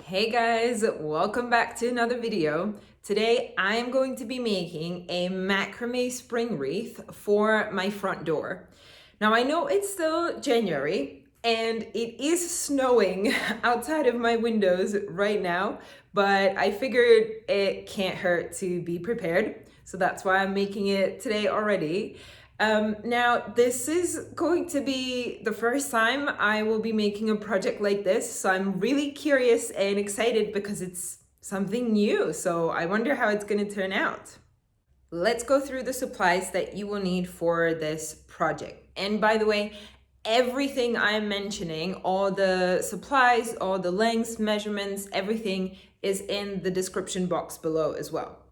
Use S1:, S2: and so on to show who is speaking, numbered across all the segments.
S1: Hey guys, welcome back to another video. Today I am going to be making a macrame spring wreath for my front door. Now I know it's still January and it is snowing outside of my windows right now, but I figured it can't hurt to be prepared. So that's why I'm making it today already. Now, this is going to be the first time I will be making a project like this, so I'm really curious and excited because it's something new, so I wonder how it's going to turn out. Let's go through the supplies that you will need for this project. And by the way, everything I'm mentioning, all the supplies, all the lengths, measurements, everything is in the description box below as well.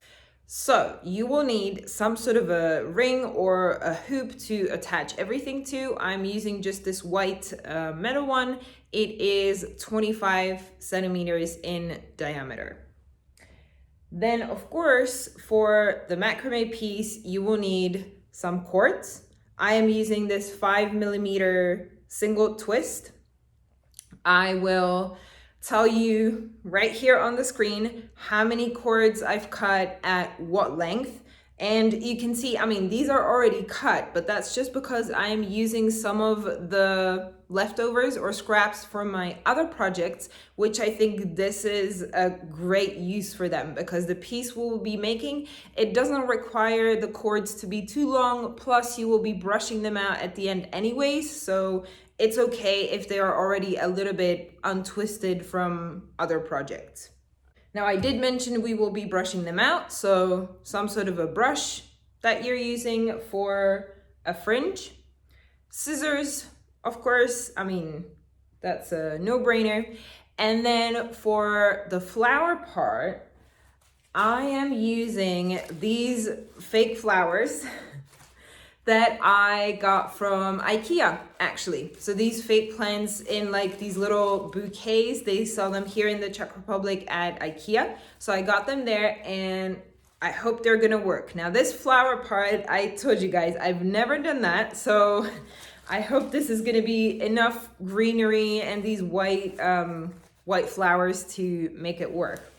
S1: So you will need some sort of a ring or a hoop to attach everything to. I'm using just this white metal one. It is 25 centimeters in diameter. Then of course, for the macrame piece, you will need some cords. I am using this 5mm single twist. I will tell you right here on the screen how many cords I've cut at what length. And you can see, I mean, these are already cut, but that's just because I am using some of the leftovers or scraps from my other projects, which I think this is a great use for them because the piece we'll be making, it doesn't require the cords to be too long, plus you will be brushing them out at the end anyways, so it's okay if they are already a little bit untwisted from other projects. Now I did mention we will be brushing them out, so some sort of a brush that you're using for a fringe. Scissors, of course, I mean, that's a no-brainer. And then for the flower part, I am using these fake flowers that I got from IKEA, actually. So these fake plants in like these little bouquets, they sell them here in the Czech Republic at IKEA. So I got them there and I hope they're gonna work. Now this flower part, I told you guys, I've never done that. So I hope this is gonna be enough greenery and these white flowers to make it work.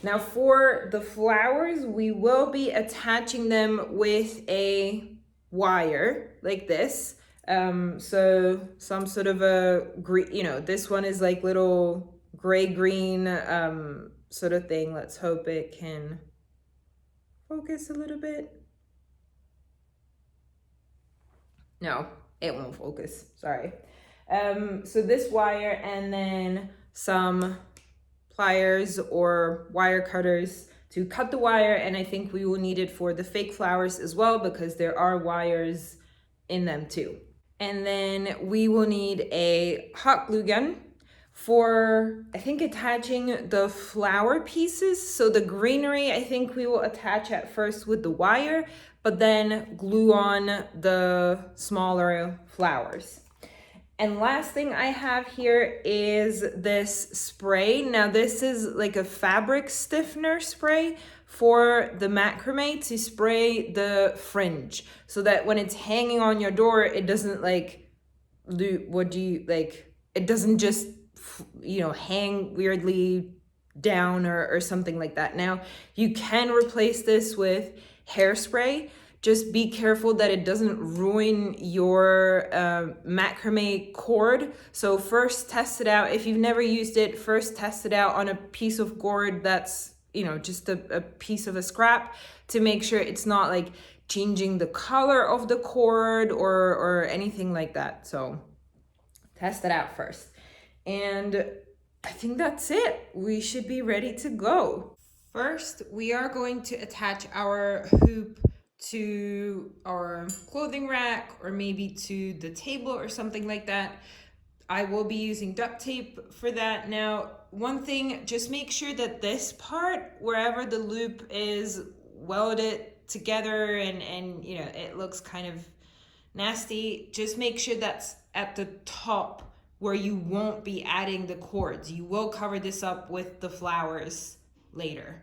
S1: Now for the flowers, we will be attaching them with a wire like this. So some sort of a green, this one is like little gray-green sort of thing. Let's hope it can focus a little bit. No, it won't focus, sorry. So this wire and then some pliers or wire cutters to cut the wire, and I think we will need it for the fake flowers as well because there are wires in them too. And then we will need a hot glue gun for, I think, attaching the flower pieces. So the greenery, I think we will attach at first with the wire, but then glue on the smaller flowers. And last thing I have here is this spray. Now this is like a fabric stiffener spray for the macrame to spray the fringe so that when it's hanging on your door, it doesn't like it doesn't just, hang weirdly down or something like that. Now you can replace this with hairspray. Just be careful that it doesn't ruin your macrame cord. So first test it out. If you've never used it, first test it out on a piece of cord that's, just a piece of a scrap to make sure it's not like changing the color of the cord or anything like that. So test it out first. And I think that's it. We should be ready to go. First, we are going to attach our hoop to our clothing rack or maybe to the table or something like that. I will be using duct tape for that. Now, one thing, just make sure that this part, wherever the loop is welded together and it looks kind of nasty, just make sure that's at the top where you won't be adding the cords. You will cover this up with the flowers later.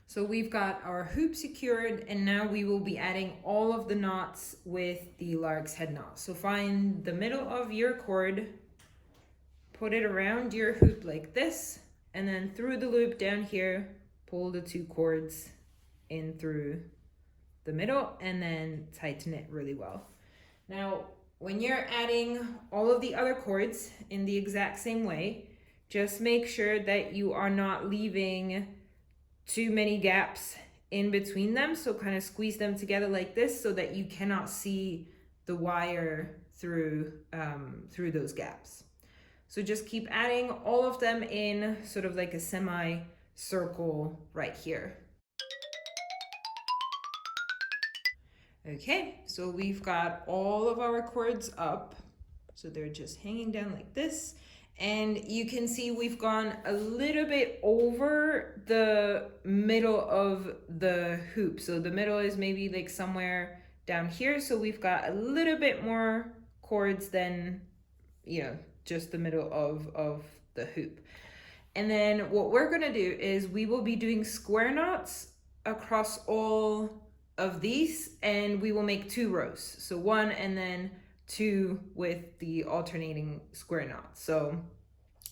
S1: So we've got our hoop secured and now we will be adding all of the knots with the lark's head knot. So find the middle of your cord, put it around your hoop like this, and then through the loop down here, pull the 2 cords in through the middle and then tighten it really well. Now, when you're adding all of the other cords in the exact same way, just make sure that you are not leaving too many gaps in between them. So kind of squeeze them together like this so that you cannot see the wire through those gaps. So just keep adding all of them in sort of like a semi-circle right here. Okay, so we've got all of our cords up. So they're just hanging down like this. And you can see we've gone a little bit over the middle of the hoop. So the middle is maybe like somewhere down here. So we've got a little bit more cords than, you know, just the middle of the hoop. And then what we're gonna do is we will be doing square knots across all of these, and we will make 2 rows. So 1 and then 2 with the alternating square knots. So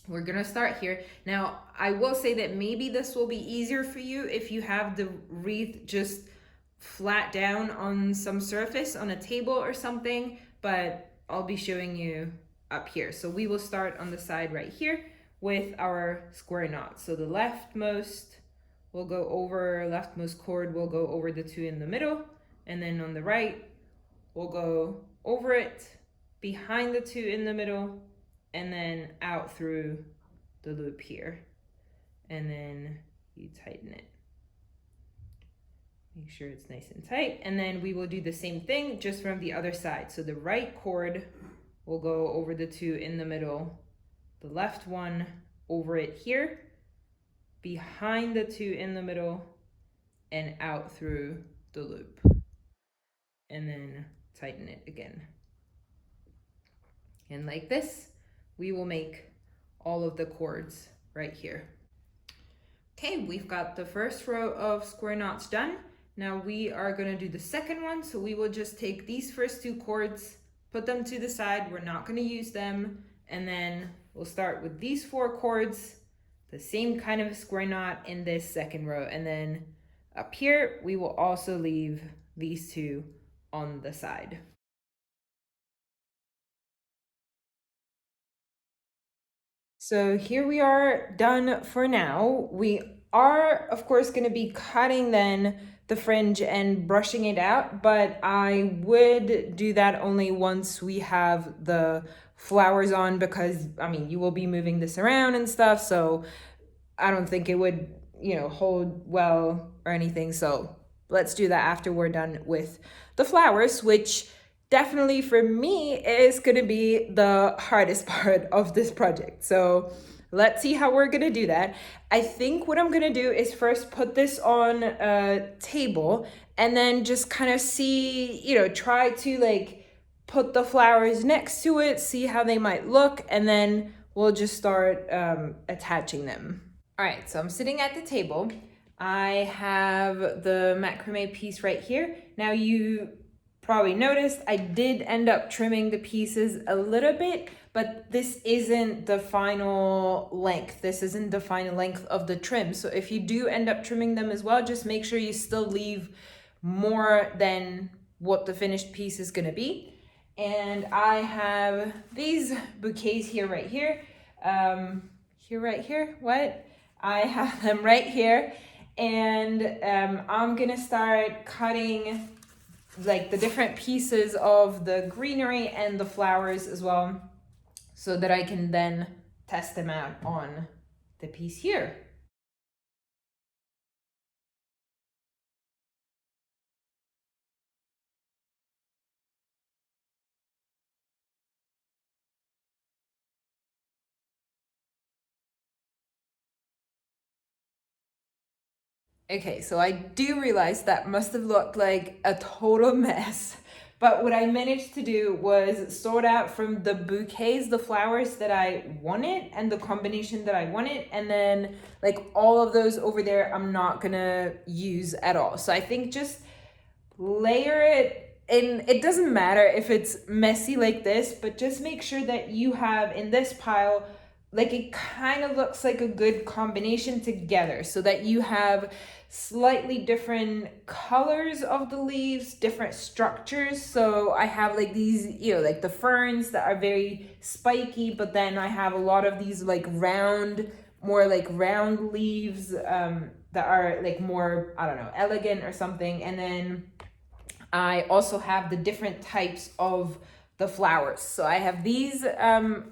S1: we're gonna start here. Now, I will say that maybe this will be easier for you if you have the wreath just flat down on some surface, on a table or something, but I'll be showing you up here. So we will start on the side right here with our square knots. So the leftmost will go over, leftmost cord will go over the 2 in the middle, and then on the right, we'll go over it, behind the 2 in the middle, and then out through the loop here. And then you tighten it. Make sure it's nice and tight. And then we will do the same thing just from the other side. So the right cord will go over the 2 in the middle, the left one over it here, behind the 2 in the middle, and out through the loop. And then tighten it again. And like this, we will make all of the cords right here. Okay, we've got the first row of square knots done. Now we are gonna do the second one. So we will just take these first 2 cords, put them to the side. We're not gonna use them. And then we'll start with these 4 cords, the same kind of square knot in this second row. And then up here, we will also leave these 2 on the side. So here we are done for now. We are, of course, going to be cutting then the fringe and brushing it out, but I would do that only once we have the flowers on, because I mean, you will be moving this around and stuff, so I don't think it would, you know, hold well or anything. So let's do that after we're done with the flowers, which definitely for me is going to be the hardest part of this project. So let's see how we're going to do that. I think what I'm going to do is first put this on a table and then just kind of see, you know, try to like put the flowers next to it, see how they might look, and then we'll just start attaching them. All right, so I'm sitting at the table. I have the macrame piece right here. Now you probably noticed I did end up trimming the pieces a little bit, but this isn't the final length. This isn't the final length of the trim. So if you do end up trimming them as well, just make sure you still leave more than what the finished piece is gonna be. And I have these bouquets here, right here. I have them right here. And I'm gonna start cutting like the different pieces of the greenery and the flowers as well, so that I can then test them out on the piece here. Okay, so I do realize that must have looked like a total mess. But what I managed to do was sort out from the bouquets, the flowers that I wanted and the combination that I wanted. And then like all of those over there, I'm not gonna use at all. So I think just layer it in. It doesn't matter if it's messy like this, but just make sure that you have in this pile like it kind of looks like a good combination together, so that you have slightly different colors of the leaves, different structures. So I have like these, you know, like the ferns that are very spiky, but then I have a lot of these like round, more like round leaves that are like more, I don't know, elegant or something. And then I also have the different types of the flowers. So I have these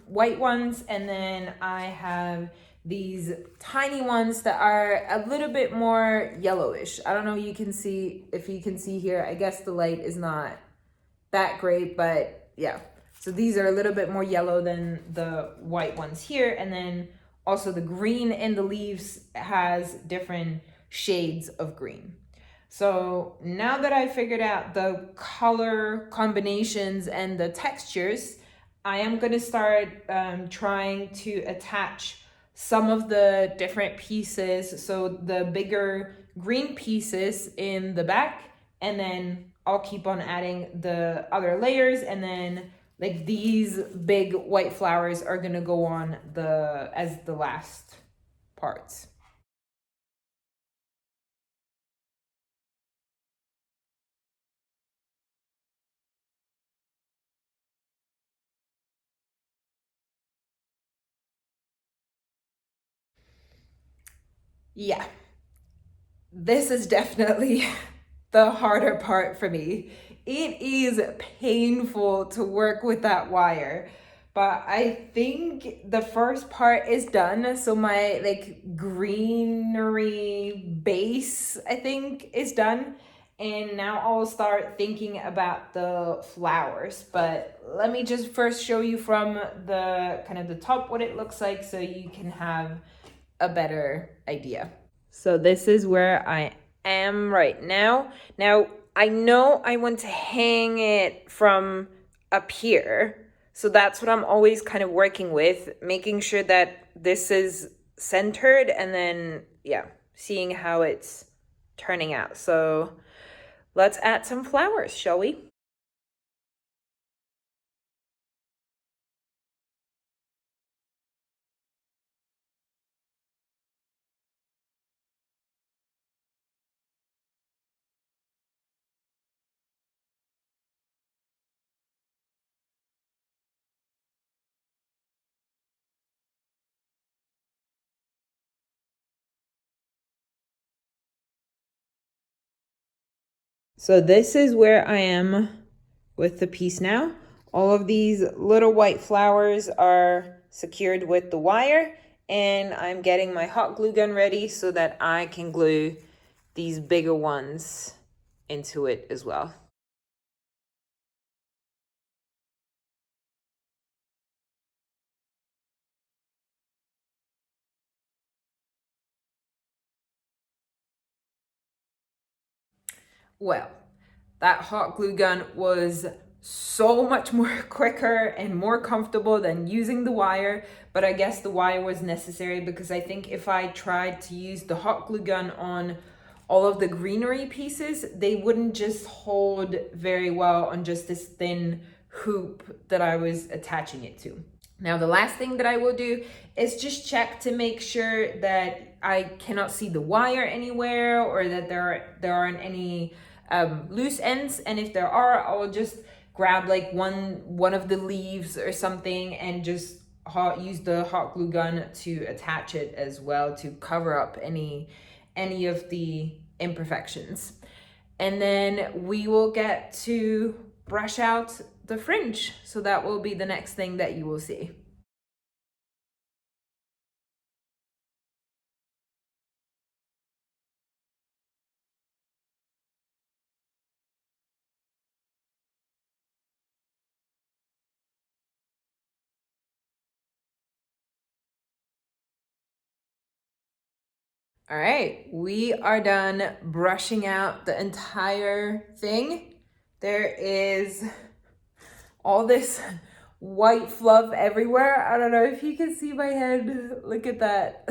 S1: white ones, and then I have these tiny ones that are a little bit more yellowish. I don't know, you can see, if you can see here, I guess the light is not that great, but yeah. So these are a little bit more yellow than the white ones here. And then also the green in the leaves has different shades of green. So now that I figured out the color combinations and the textures, I am going to start trying to attach some of the different pieces. So the bigger green pieces in the back, and then I'll keep on adding the other layers, and then like these big white flowers are going to go on as the last parts. Yeah, this is definitely the harder part for me. It is painful to work with that wire, but I think the first part is done. So my like greenery base, I think, is done. And now I'll start thinking about the flowers. But let me just first show you from the kind of the top what it looks like, so you can have a better idea. So this is where I am right now. Now, I know I want to hang it from up here. So that's what I'm always kind of working with, making sure that this is centered, and then, yeah, seeing how it's turning out. So let's add some flowers, shall we? So this is where I am with the piece now. All of these little white flowers are secured with the wire, and I'm getting my hot glue gun ready so that I can glue these bigger ones into it as well. Well, that hot glue gun was so much more quicker and more comfortable than using the wire, but I guess the wire was necessary because I think if I tried to use the hot glue gun on all of the greenery pieces, they wouldn't just hold very well on just this thin hoop that I was attaching it to. Now, the last thing that I will do is just check to make sure that I cannot see the wire anywhere, or that there aren't any loose ends. And if there are, I will just grab like one of the leaves or something and just use the hot glue gun to attach it as well, to cover up any of the imperfections. And then we will get to brush out the fringe. So that will be the next thing that you will see. All right, we are done brushing out the entire thing. There is all this white fluff everywhere. I don't know if you can see my head. Look at that.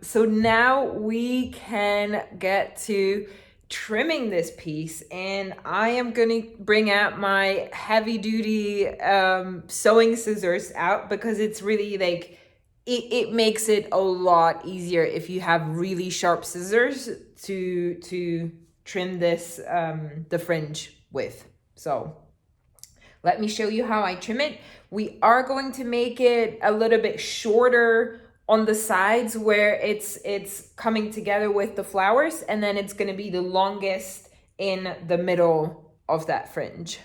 S1: So now we can get to trimming this piece, and I am gonna bring out my heavy duty sewing scissors out, because it's really like, it makes it a lot easier if you have really sharp scissors to trim this the fringe with. So let me show you how I trim it. We are going to make it a little bit shorter on the sides where it's coming together with the flowers, and then it's going to be the longest in the middle of that fringe.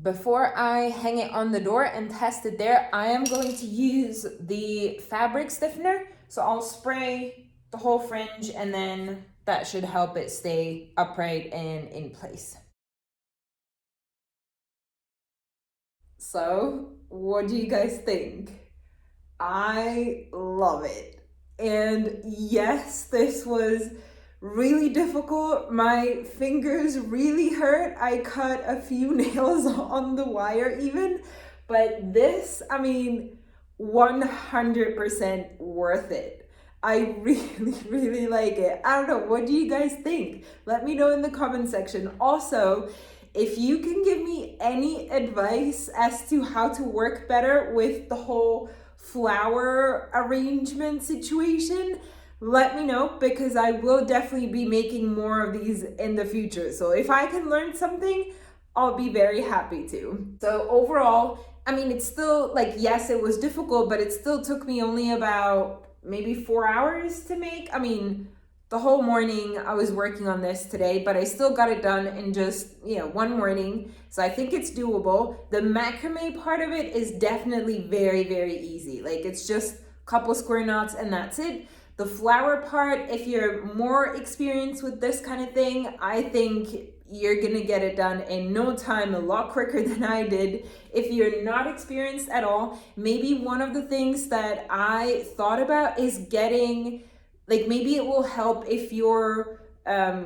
S1: Before I hang it on the door and test it there, I am going to use the fabric stiffener. So I'll spray the whole fringe, and then that should help it stay upright and in place. So, what do you guys think? I love it. And yes, this was really difficult. My fingers really hurt. I cut a few nails on the wire even, but this, I mean, 100% worth it. I really, really like it. I don't know, what do you guys think? Let me know in the comment section. Also, if you can give me any advice as to how to work better with the whole flower arrangement situation, let me know, because I will definitely be making more of these in the future. So if I can learn something, I'll be very happy to. So overall, I mean, it's still like, yes, it was difficult, but it still took me only about maybe 4 hours to make. I mean, the whole morning I was working on this today, but I still got it done in just, one morning. So I think it's doable. The macrame part of it is definitely very, very easy. Like, it's just a couple square knots and that's it. The flower part, if you're more experienced with this kind of thing, I think you're gonna get it done in no time, a lot quicker than I did. If you're not experienced at all, maybe one of the things that I thought about is getting, like, maybe it will help if your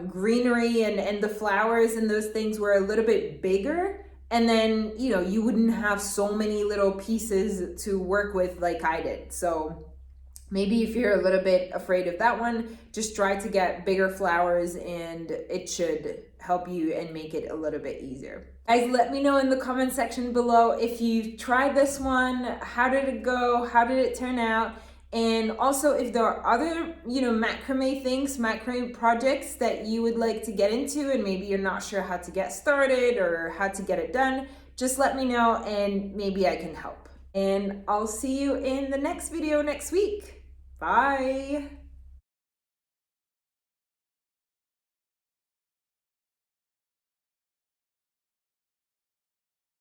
S1: greenery and the flowers and those things were a little bit bigger, and then you wouldn't have so many little pieces to work with like I did. So maybe if you're a little bit afraid of that one, just try to get bigger flowers and it should help you and make it a little bit easier. Guys, let me know in the comment section below if you tried this one. How did it go? How did it turn out? And also, if there are other, macrame things, macrame projects that you would like to get into and maybe you're not sure how to get started or how to get it done, just let me know and maybe I can help. And I'll see you in the next video next week. Bye.